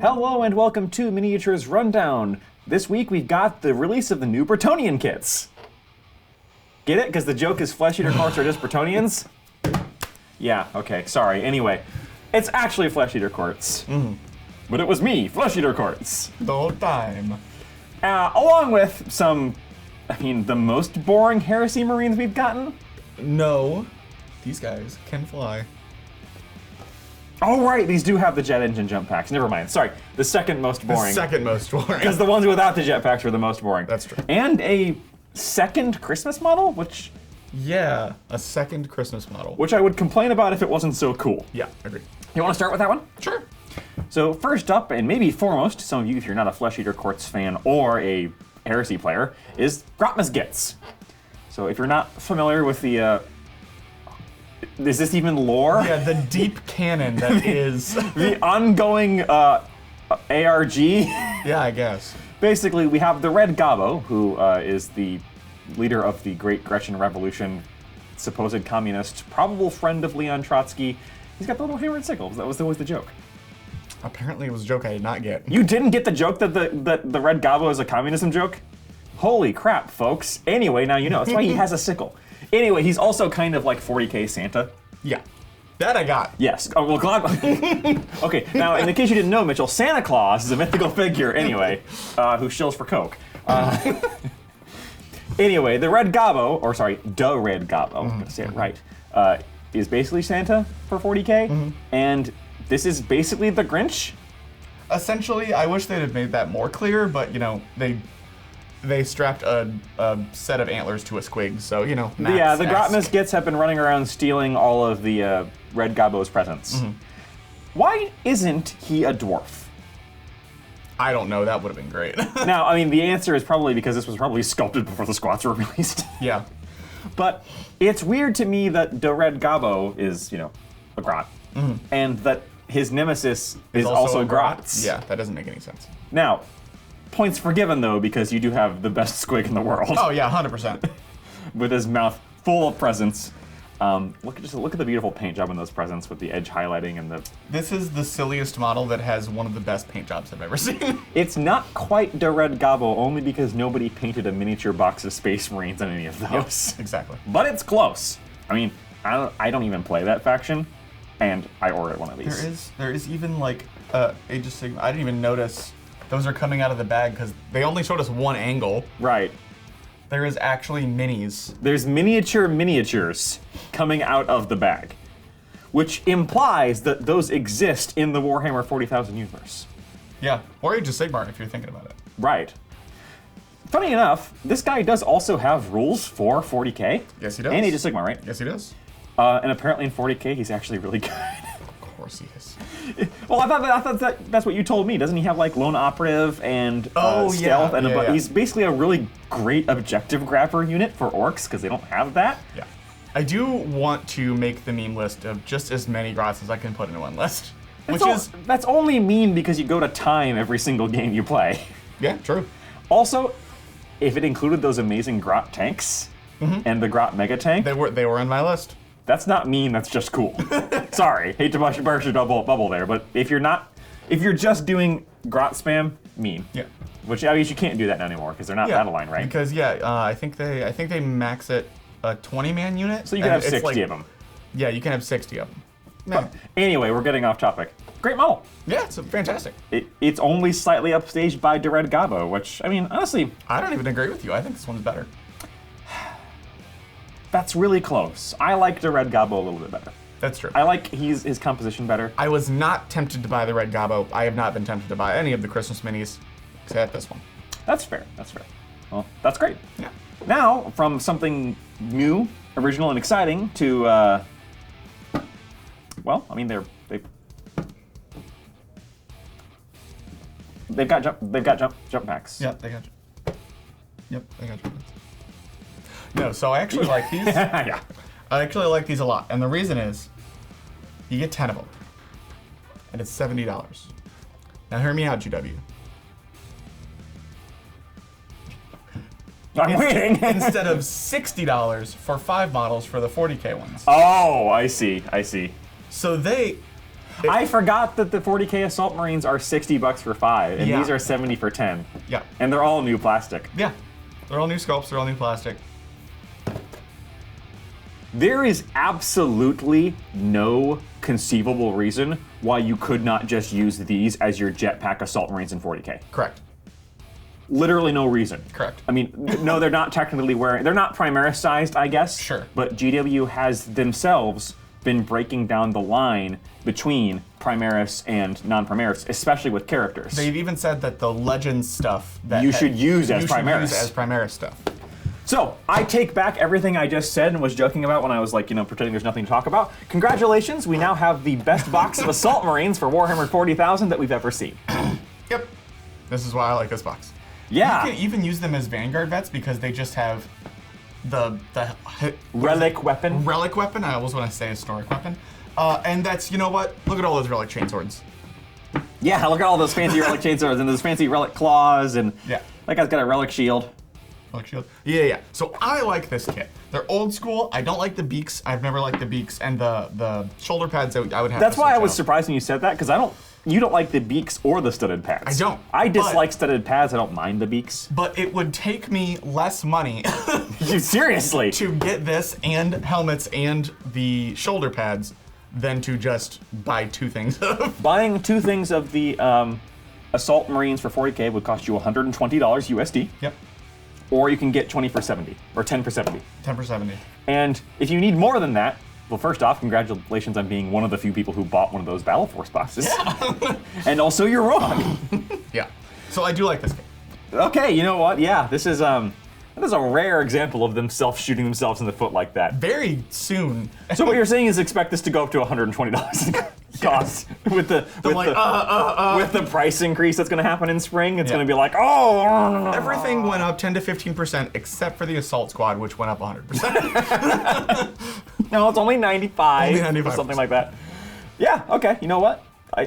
Hello and welcome to Miniatures Rundown. This week we've got the release of the new Bretonnian kits. Get it? Because the joke is Flesh Eater Courts are just Bretonnians? Yeah, okay, sorry. Anyway, it's actually Flesh Eater Courts. But it was me, Flesh Eater Courts. The whole time. Along with some, the most boring Heresy Marines we've gotten. No, these guys can fly. Oh right, these do have the jet engine jump packs. Never mind, sorry. The second most boring. The second most boring. Because the ones without the jet packs were the most boring. That's true. And a second Christmas model, which Yeah, a second Christmas model. I would complain about if it wasn't so cool. Yeah, agree. You want to start with that one? Sure. So first up, and maybe foremost, some of you if you're not a Flesh Eater Courts fan or a Heresy player, is Grotma's Gits. So if you're not familiar with the, is this even lore? Yeah, the deep canon that is. The ongoing ARG. Yeah, I guess. Basically, we have the Red Gobbo, who is the leader of the Great Gretchen Revolution, supposed communist, probable friend of Leon Trotsky. He's got the little hammered sickles. That was always the joke. Apparently it was a joke I did not get. You didn't get the joke that the Red Gobbo is a communism joke? Holy crap, folks. Anyway, now you know. That's why he has a sickle. Anyway, he's also kind of like 40k Santa. Yeah. That I got. Yes. Oh, well, glad. Okay, now, in the case you didn't know, Mitchell, Santa Claus is a mythical figure, anyway, who shills for Coke. Anyway, the Red Gobbo, or sorry, the Red Gobbo, I'm going to say it right, is basically Santa for 40k, and this is basically the Grinch. Essentially, I wish they'd have made that more clear, but, you know, they strapped a set of antlers to a squig, so, you know, Yeah, the Grotma's Gits have been running around stealing all of the Red Gobbo's presents. Why isn't he a dwarf? I don't know, that would have been great. Now, the answer is probably because this was probably sculpted before the squats were released. Yeah. But it's weird to me that the Red Gobbo is, a Grot, and that his nemesis is also Grots. Yeah, that doesn't make any sense. Now, points forgiven though, because you do have the best squig in the world. Oh yeah, 100%. With his mouth full of presents. Look at the beautiful paint job on those presents with the edge highlighting and the... This is the silliest model that has one of the best paint jobs I've ever seen. It's not quite the Red Gobbo, only because nobody painted a miniature box of Space Marines on any of those. Yes, exactly. But it's close. I don't even play that faction, and I ordered one of these. There is even like Age of Sigmar. I didn't even notice those are coming out of the bag because they only showed us one angle. Right. There is actually minis. There's miniatures coming out of the bag, which implies that those exist in the Warhammer 40,000 universe. Yeah, or Age of Sigmar if you're thinking about it. Right. Funny enough, this guy does also have rules for 40k. Yes, he does. And Age of Sigmar, right? Yes, he does. And apparently in 40k, he's actually really good. Of course he is. Well, I thought that's what you told me. Doesn't he have like lone operative and stealth? Yeah, and yeah. He's basically a really great objective grabber unit for orcs because they don't have that. Yeah. I do want to make the meme list of just as many Grots as I can put in one list. That's only mean because you go to time every single game you play. Yeah, true. Also, if it included those amazing Grot tanks and the Grot mega tank, They were on my list. that's not mean, that's just cool. Sorry, hate to burst your bubble there, but if you're just doing Grot spam, mean. Yeah. Which I mean you can't do that anymore because they're not battle line, right? Because I think they max it a 20-man unit. So you can have 60 of them. Yeah, you can have 60 of them. But anyway, we're getting off topic. Great model. Yeah, it's fantastic. It's only slightly upstaged by the Red Gobbo, which honestly, I don't even agree with you. I think this one's better. that's really close. I like the Red Gobbo a little bit better. That's true. I like his composition better. I was not tempted to buy the Red Gobbo. I have not been tempted to buy any of the Christmas minis, except this one. That's fair. Well, that's great. Yeah. Now, from something new, original, and exciting to, they've got jump packs. Yeah, they got you. Yep, they got you. No, so I actually like these. Yeah. I actually like these a lot, and the reason is, you get 10 of them, and it's $70. Now hear me out, GW. I'm waiting. Instead of $60 for 5 models for the 40k ones. Oh, I see. So they I forgot that the 40K Assault Marines are $60 for 5, and Yeah. these are 70 for 10. Yeah. And they're all new plastic. Yeah. They're all new sculpts. They're all new plastic. There is absolutely no conceivable reason why you could not just use these as your jetpack Assault Marines in 40K. Correct. Literally no reason. Correct. I mean, no, they're not technically wearing, they're not Primaris sized, I guess. Sure. But GW has themselves been breaking down the line between Primaris and non-Primaris, especially with characters. They've even said that the Legends stuff that You should use as Primaris. use as Primaris stuff. So, I take back everything I just said and was joking about when I was like, pretending there's nothing to talk about. Congratulations, we now have the best box of Assault Marines for Warhammer 40,000 that we've ever seen. Yep. This is why I like this box. Yeah. You can even use them as Vanguard vets because they just have the Relic weapon. relic weapon. I always want to say historic weapon. And that's, you know what? Look at all those relic chainswords. Yeah, look at all those fancy relic chainswords and those fancy relic claws, and Yeah. that guy's got a relic shield. Relic shield. Yeah. So I like this kit. They're old school. I don't like the beaks. I've never liked the beaks and the shoulder pads. I would have. That's to why I switch was out. surprised when you said that, because you don't like the beaks or the studded pads. I don't, I but- dislike studded pads. I don't mind the beaks. But it would take me less money Seriously. to get this and helmets and the shoulder pads than to just buy two things of. Buying two things of the Assault Marines for 40K would cost you $120 USD. Yep. Or you can get 20 for 70, or 10 for 70. 10 for 70. And if you need more than that, well, first off, congratulations on being one of the few people who bought one of those Battle Force boxes. Yeah. And also, you're wrong. Yeah. So I do like this kit. Okay, you know what? Yeah, that is a rare example of them self-shooting themselves in the foot like that. Very soon. So what you're saying is expect this to go up to $120 in cost with the price increase that's going to happen in spring. It's Yeah. going to be like, oh. Everything went up 10 to 15% except for the assault squad, which went up 100%. No, it's only 95 Only or 95%. something like that. Yeah, okay, you know what?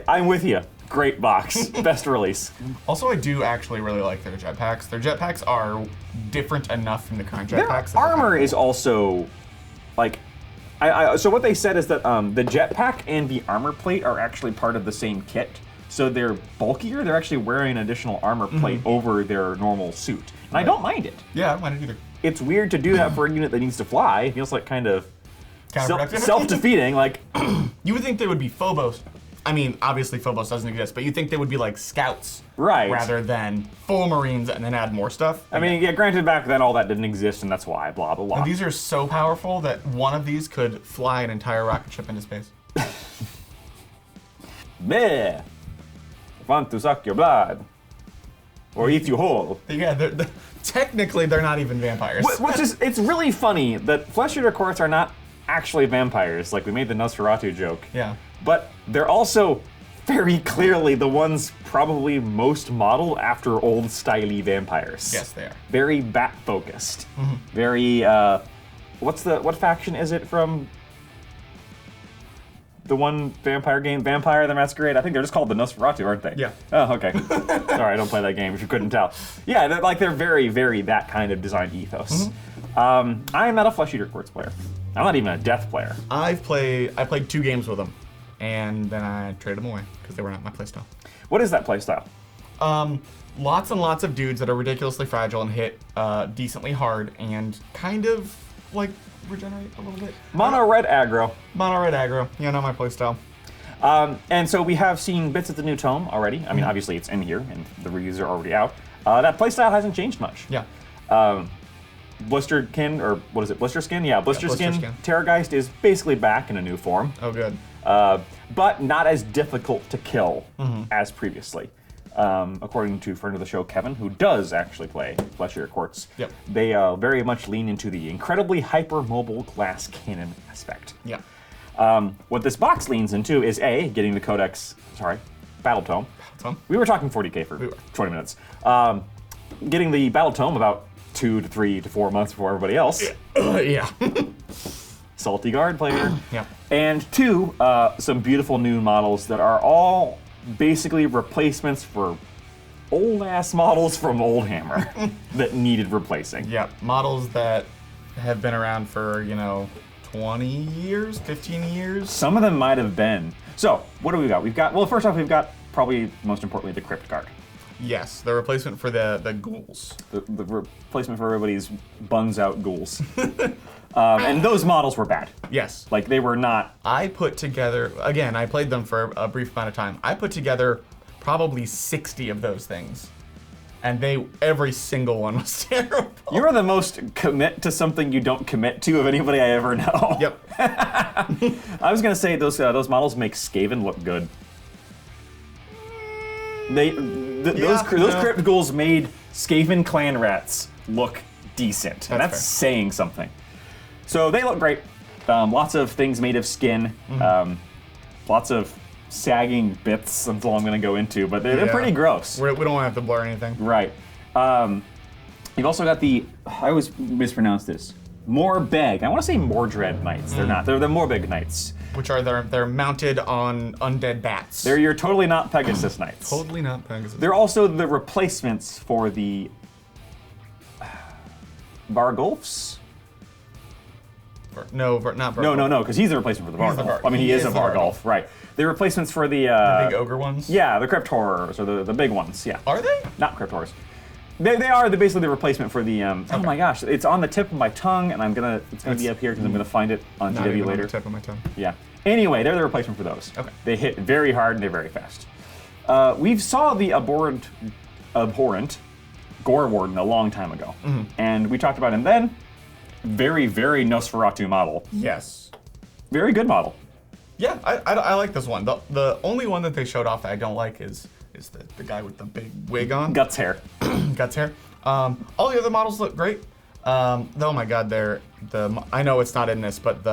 I'm with you. Great box. Best release. Also, I do actually really like their jetpacks. Their jetpacks are different enough from the current Their jetpacks. that armor is also, like, so what they said is that the jetpack and the armor plate are actually part of the same kit. So they're bulkier. They're actually wearing an additional armor plate over their normal suit. And I don't mind it. Yeah, I don't mind it either. It's weird to do that for a unit that needs to fly. It feels like kind of Counterproductive. self-defeating. Like, You would think they would be Phobos. I mean, obviously Phobos doesn't exist, but you'd think they would be like scouts. Right. Rather than full Marines and then add more stuff. I mean, yeah, granted, back then all that didn't exist, and that's why, blah, blah, blah. And these are so powerful that one of these could fly an entire rocket ship into space. Meh. Want to suck your blood. Or eat you whole. Yeah, technically they're not even vampires. Which is, it's really funny that Flesh Eater Courts are not actually vampires. Like, we made the Nosferatu joke. Yeah. But they're also very clearly the ones probably most modeled after old styly vampires. Yes, they are. Very bat focused. Very what faction is it from the one vampire game, Vampire the Masquerade? I think they're just called the Nosferatu, aren't they? Yeah. Oh, okay. Sorry, I don't play that game if you couldn't tell. Yeah, they're very, very that kind of design ethos. I am not a Flesh Eater Quartz player. I'm not even a Death player. I played 2 games with them, and then I traded them away because they were not my playstyle. What is that playstyle? Lots and lots of dudes that are ridiculously fragile and hit decently hard and kind of like regenerate a little bit. Mono red aggro. Mono red aggro. Yeah, not my playstyle. And so we have seen bits of the new tome already. I mean, obviously it's in here, and the reviews are already out. That playstyle hasn't changed much. Yeah. Blisterkin, or what is it, Blisterskin? Yeah, Blisterskin. Blisterskin. Terrorgeist is basically back in a new form. Oh, good. But not as difficult to kill as previously. According to friend of the show, Kevin, who does actually play Flesh Eater Quartz. Yep. They very much lean into the incredibly hyper-mobile glass cannon aspect. Yeah. What this box leans into is A, getting the Battle Tome. Tome? We were talking 40K for We were. 20 minutes. Getting the Battle Tome about 2 to 3 to 4 months before everybody else. Yeah. Salty Guard player. Yeah. And 2, some beautiful new models that are all basically replacements for old-ass models from Old Hammer that needed replacing. Yeah. Models that have been around for, 20 years, 15 years. Some of them might have been. So, what do we got? Well, first off, we've got probably most importantly the Crypt Guard. Yes, the replacement for the ghouls. The replacement for everybody's buns out ghouls. And those models were bad. Yes. Like, they were not... I put together, again, I played them for a brief amount of time. I put together probably 60 of those things. And every single one was terrible. You're the most commit to something you don't commit to of anybody I ever know. Yep. I was gonna say those models make Skaven look good. Those Crypt Ghouls made Skaven clan rats look decent. And that's saying something. So they look great. Lots of things made of skin. Lots of sagging bits. That's all I'm going to go into, but they're pretty gross. We don't have to blur anything. Right. You've also got I always mispronounce this, Morbeg. I want to say Mordred Knights. They're not. They're the Morbeg Knights. Which are they're mounted on undead bats. They're your totally not Pegasus Knights. Totally not Pegasus. They're also the replacements for the Vargulfs. Not Vargulf. No, because he's the replacement for the He's the Vargulf. Var- I mean, he is a Vargulf, right. They're replacements for the big ogre ones? Yeah, the Crypt Horrors, or the big ones, yeah. Are they? Not Crypt Horrors. They are basically the replacement for the, oh my gosh, it's on the tip of my tongue, and it's gonna be up here because I'm gonna find it on Not GW even later. on the tip of my tongue. Yeah. Anyway, they're the replacement for those. Okay. They hit very hard and they're very fast. We saw the abhorrent Gore Warden a long time ago, and we talked about him then. Very, very Nosferatu model. Yes. Very good model. Yeah, I like this one. The only one that they showed off that I don't like is the guy with the big wig on. Guts hair. Guts hair. All the other models look great. Oh my god, I know it's not in this, but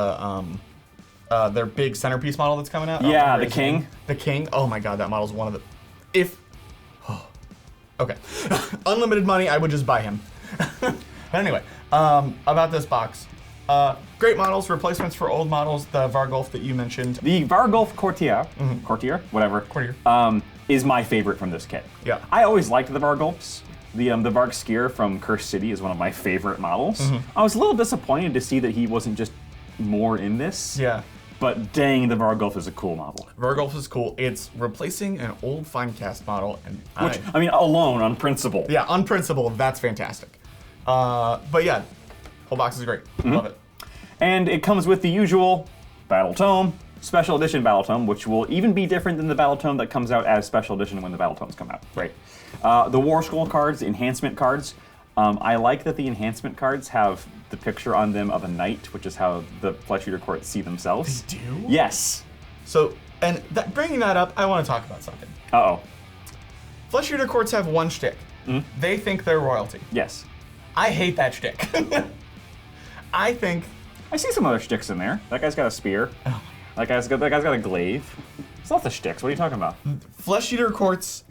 their big centerpiece model that's coming out. Yeah, the King. The King. Oh my god, that model's one of the. Okay. Unlimited money, I would just buy him. But anyway, about this box. Great models, replacements for old models, the Vargulf that you mentioned. The Vargulf Courtier, whatever, is my favorite from this kit. Yeah. I always liked the Vargulfs. The Varg Skier from Cursed City is one of my favorite models. I was a little disappointed to see that he wasn't just more in this. Yeah. But dang, the Vargulf is a cool model. Vargulf is cool. It's replacing an old Finecast model, and alone on principle. Yeah, on principle, that's fantastic. But yeah, whole box is great. Love it. And it comes with the usual Battle Tome, Special Edition Battle Tome, which will even be different than the Battle Tome that comes out as Special Edition when the Battle Tomes come out. Right. The War Scroll cards, enhancement cards. I like that the enhancement cards have the picture on them of a knight, which is how the Flesh Eater Court see themselves. They do? Yes. So, and bringing that up, I want to talk about something. Uh-oh. Flesh Eater Courts have one shtick. They think they're royalty. Yes. I hate that shtick. I see some other shticks in there. That guy's got a spear. That guy's got a glaive. It's lots of shticks. What are you talking about? Flesh Eater Courts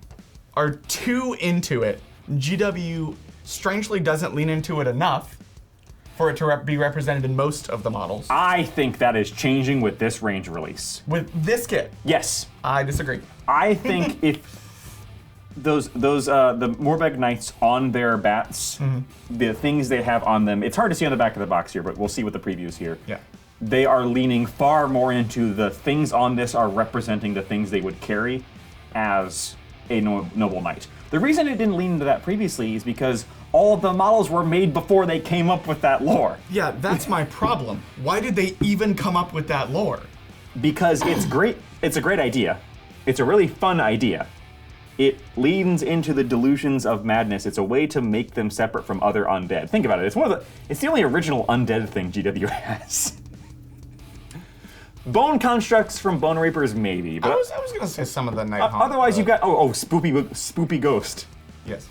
are too into it. GW strangely doesn't lean into it enough for it to be represented in most of the models. I think that is changing with this range release. With this kit? Yes. I disagree. I think if the Morbeg Knights on their bats, the things they have on them, it's hard to see on the back of the box here, but we'll see with the previews here. Yeah. They are leaning far more into the things on this are representing the things they would carry as a noble knight. The reason it didn't lean into that previously is because all of the models were made before they came up with that lore. Yeah, that's my problem. Why did they even come up with that lore? Because it's great. It's a great idea. It's a really fun idea. It leans into the delusions of madness. It's a way to make them separate from other undead. Think about it. It's the only original undead thing GW has. Bone constructs from Bone Reapers, maybe. But I was gonna say some of the night. Otherwise, you've got spoopy ghost. Yes.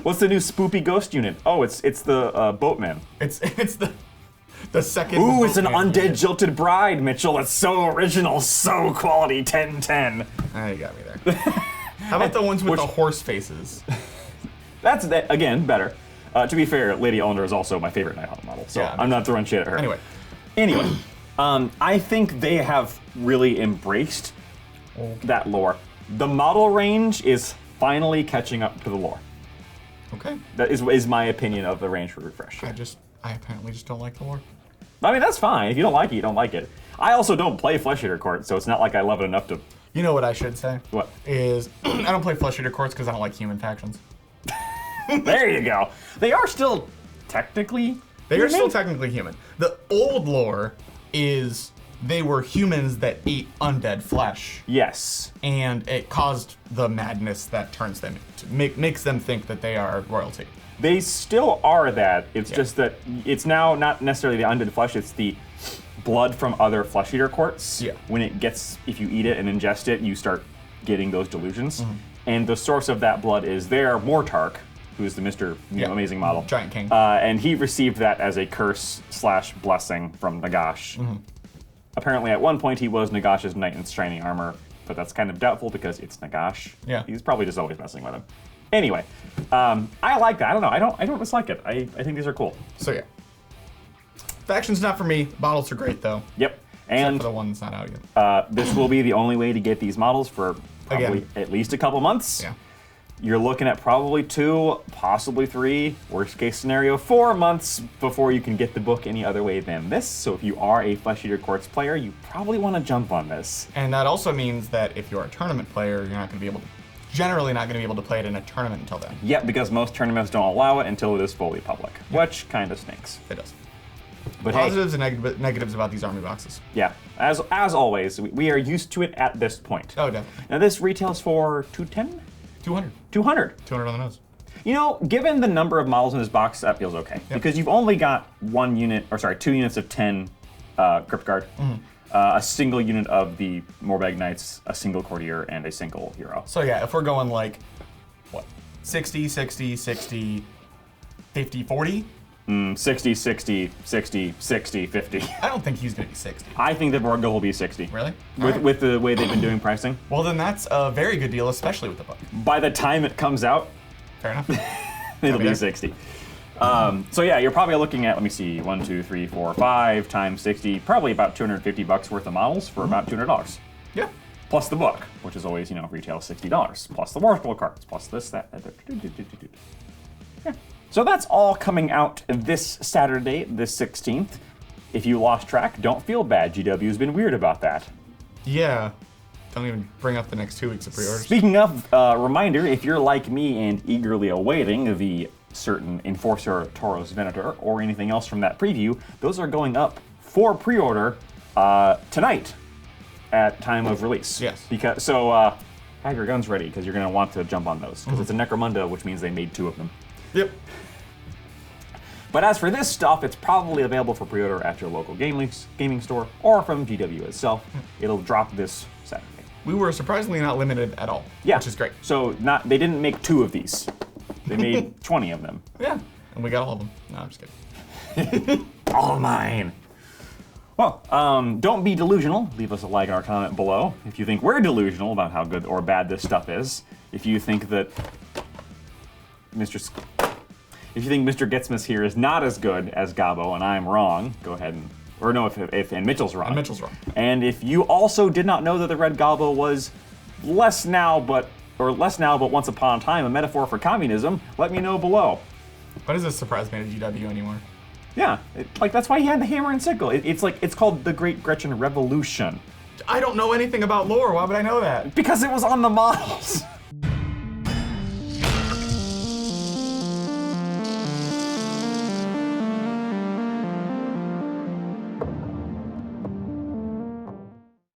What's the new spoopy ghost unit? Oh, it's the boatman. It's the second. Ooh, it's an undead unit. jilted bride, Mitchell. It's so original, so quality. 10/10. Ah, you got me there. How about the ones with the horse faces? That's again better. To be fair, Lady Eleanor is also my favorite Nighthawk model, so Yeah, I'm not throwing shit at her. Anyway. I think they have really embraced that lore. The model range is finally catching up to the lore. Okay. That is my opinion of the range for refresh. I apparently just don't like the lore. I mean, that's fine. If you don't like it, you don't like it. I also don't play Flesh Eater Court, so it's not like I love it enough to... You know what I should say? What? Is I don't play Flesh Eater Courts because I don't like human factions. There you go. They are still technically human. The old lore is they were humans that ate undead flesh. Yes. And it caused the madness that turns them makes them think that they are royalty. They still are that. It's just that it's now not necessarily the undead flesh, it's the blood from other Flesh Eater Courts. Yeah. When it gets, if you eat it and ingest it, you start getting those delusions. And the source of that blood is there, Mortark, who's the Mr. Amazing model. Giant King. And he received that as a curse/blessing from Nagash. Apparently at one point he was Nagash's knight in shining armor, but that's kind of doubtful because it's Nagash. Yeah. He's probably just always messing with him. Anyway, I like that. I don't know. I don't dislike it. I think these are cool. So yeah. Faction's not for me. Models are great though. Yep. Except And for the one that's not out yet. this will be the only way to get these models for probably Again. at least a couple months. Yeah. You're looking at probably 2, possibly 3, worst case scenario 4 months before you can get the book any other way than this. So if you are a Flesh Eater Courts player, you probably want to jump on this. And that also means that if you're a tournament player, you're not going to be able to, generally not going to be able to play it in a tournament until then. Yep, because most tournaments don't allow it until it is fully public, which kind of stinks. It does. But Positives and negatives about these army boxes. yeah, as always, we are used to it at this point. Oh, definitely. Now this retails for $210? 200. 200. 200 on the nose. You know, given the number of models in this box, that feels okay. Because you've only got 2 units of 10 Crypt Guard, a single unit of the Morbag Knights, a single Courtier, and a single Hero. So yeah, if we're going like, what, 60, 60, 60, 50, 40? 60, 60, 60, 60, 50. I don't think he's going to be 60. I think that Borgo will be 60. Really? With the way they've been doing pricing. Well, then that's a very good deal, especially with the book. By the time it comes out, Fair enough. it'll be there. 60. So yeah, you're probably looking at, let me see, 1, 2, 3, 4, 5 times 60, probably about $250 worth of models for about $200. Yeah. Plus the book, which is always, retail $60. Plus the War Scroll cards, plus this, that. Yeah. So that's all coming out this Saturday, the 16th. If you lost track, don't feel bad. GW's been weird about that. Yeah. Don't even bring up the next 2 weeks of pre-orders. Speaking of, reminder, if you're like me and eagerly awaiting the certain Enforcer Tauros Venator or anything else from that preview, those are going up for pre-order tonight at time of release. Yes. Have your guns ready because you're going to want to jump on those because it's a Necromunda, which means they made 2 of them. Yep. But as for this stuff, it's probably available for pre-order at your local gaming store or from GW itself. It'll drop this Saturday. We were surprisingly not limited at all. Yeah. Which is great. So they didn't make 2 of these. They made 20 of them. Yeah. And we got all of them. No, I'm just kidding. All mine. Well, don't be delusional. Leave us a like and our comment below if you think we're delusional about how good or bad this stuff is. If you think that Mr. Getsmas here is not as good as Gobbo and I'm wrong, go ahead and... Or no, and Mitchell's wrong. And Mitchell's wrong. And if you also did not know that the Red Gobbo was less now, but once upon a time a metaphor for communism, let me know below. Why does this surprise me to GW anymore? Yeah, that's why he had the hammer and sickle. It's called the Great Gretchen Revolution. I don't know anything about lore. Why would I know that? Because it was on the models.